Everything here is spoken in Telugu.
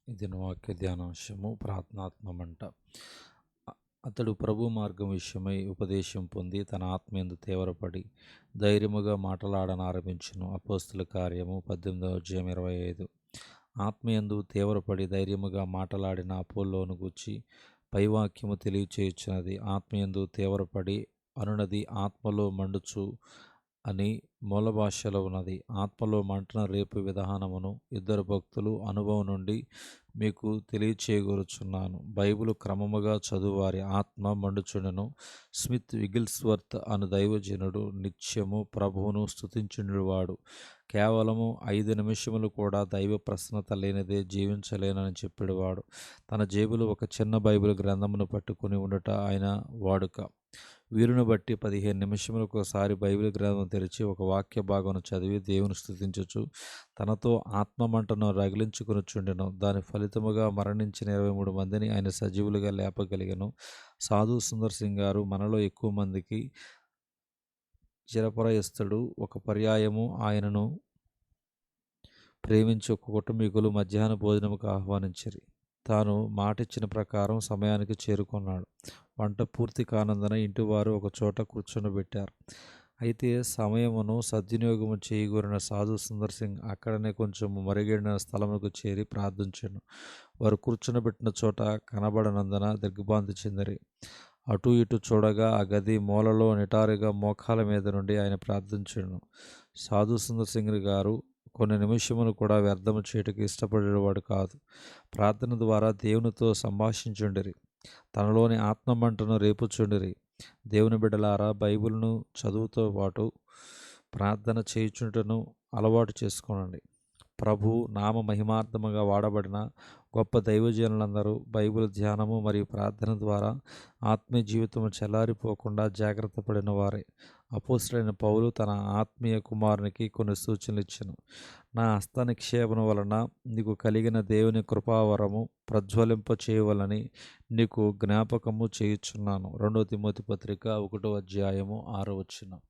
ఇది వాక్య ధ్యానాంశము ప్రార్థనాత్మమంట. అతడు ప్రభు మార్గం విషయమై ఉపదేశం పొంది తన ఆత్మయందు తేవరపడి ధైర్యముగా మాటలాడనారంభించును. అపోస్తుల కార్యము 18:25. ఆత్మయందు తేవరపడి ధైర్యముగా మాటలాడిన అపోల్లోను గూర్చి పైవాక్యము తెలియచేయుచున్నది. ఆత్మయందు తేవరపడి అనునది ఆత్మలో మండుచు అని మూల భాషలో ఉన్నది. ఆత్మలో మంటను రేపు విధానమును ఇద్దరు భక్తులు అనుభవం నుండి మీకు తెలియచేయగోరుచున్నాను. బైబిలు క్రమముగా చదువువారి ఆత్మ మండుచుండెను. స్మిత్ విగిల్స్వర్త్ అను దైవజనుడు నిత్యము ప్రభువును స్తుతించుండువాడు. కేవలము 5 నిమిషములు కూడా దైవ ప్రసన్నత లేనిదే జీవించలేనని చెప్పేవాడు. తన జేబులో ఒక చిన్న బైబిల్ గ్రంథమును పట్టుకుని ఉండుట ఆయన వాడుక. వీరుని బట్టి 15 నిమిషములకు ఒకసారి బైబిల్ గ్రంథం తెరిచి ఒక వాక్య భాగమును చదివి దేవుని స్తుతించుచు తనతో ఆత్మమంటను రగిలించుకొనుచుండెను. దాని ఫలితముగా మరణించిన 23 మందిని ఆయన సజీవులుగా లేపగలిగెను. సాధు సుందర్ సింగ్ గారు మనలో ఎక్కువ మందికి చిరపరయస్తుడు. ఒక పర్యాయము ఆయనను ప్రేమించి ఒక కుటుంబీకులు మధ్యాహ్న భోజనముకు ఆహ్వానించిరి. తాను మాటిచ్చిన ప్రకారం సమయానికి చేరుకున్నాడు. వంట పూర్తి కానందున ఇంటివారు ఒక చోట కూర్చొనబెట్టారు. అయితే సమయమును సద్వినియోగము చేయగోరిన సాధు సుందర్ సింగ్ అక్కడనే కొంచెం మరుగైన స్థలముకు చేరి ప్రార్థించెను. వారు కూర్చొనబెట్టిన చోట కనబడనందున దిగ్భ్రాంతి చెందిరి. అటు ఇటు చూడగా ఆ గది మూలలో నిటారుగా మోకాల మీద నుండి ఆయన ప్రార్థించెను. సాధు సుందర్ సింగ్ గారు కొన్ని నిమిషములు కూడా వ్యర్థము చేయుటకు ఇష్టపడేవాడు కాదు. ప్రార్థన ద్వారా దేవునితో సంభాషించుండిరి. తనలోని ఆత్మమంటను రేపుచుండిరి. దేవుని బిడ్డలారా, బైబిల్ను చదువుతో పాటు ప్రార్థన చేయుచుంటను అలవాటు చేసుకోనండి. ప్రభు నామ మహిమార్థముగా వాడబడిన గొప్ప దైవజనులందరూ బైబిల్ ధ్యానము మరియు ప్రార్థన ద్వారా ఆత్మీయ జీవితము చల్లారిపోకుండా జాగ్రత్త పడిన వారే. అపోస్తలుడైన పౌలు తన ఆత్మీయ కుమారునికి కొన్ని సూచనలు ఇచ్చెను. నా హస్త నిక్షేపణ వలన నీకు కలిగిన దేవుని కృపావరము ప్రజ్వలింప చేయవలని నీకు జ్ఞాపకము చేయుచున్నాను. 2 తిమోతి పత్రిక 1వ అధ్యాయము 6వ వచనం.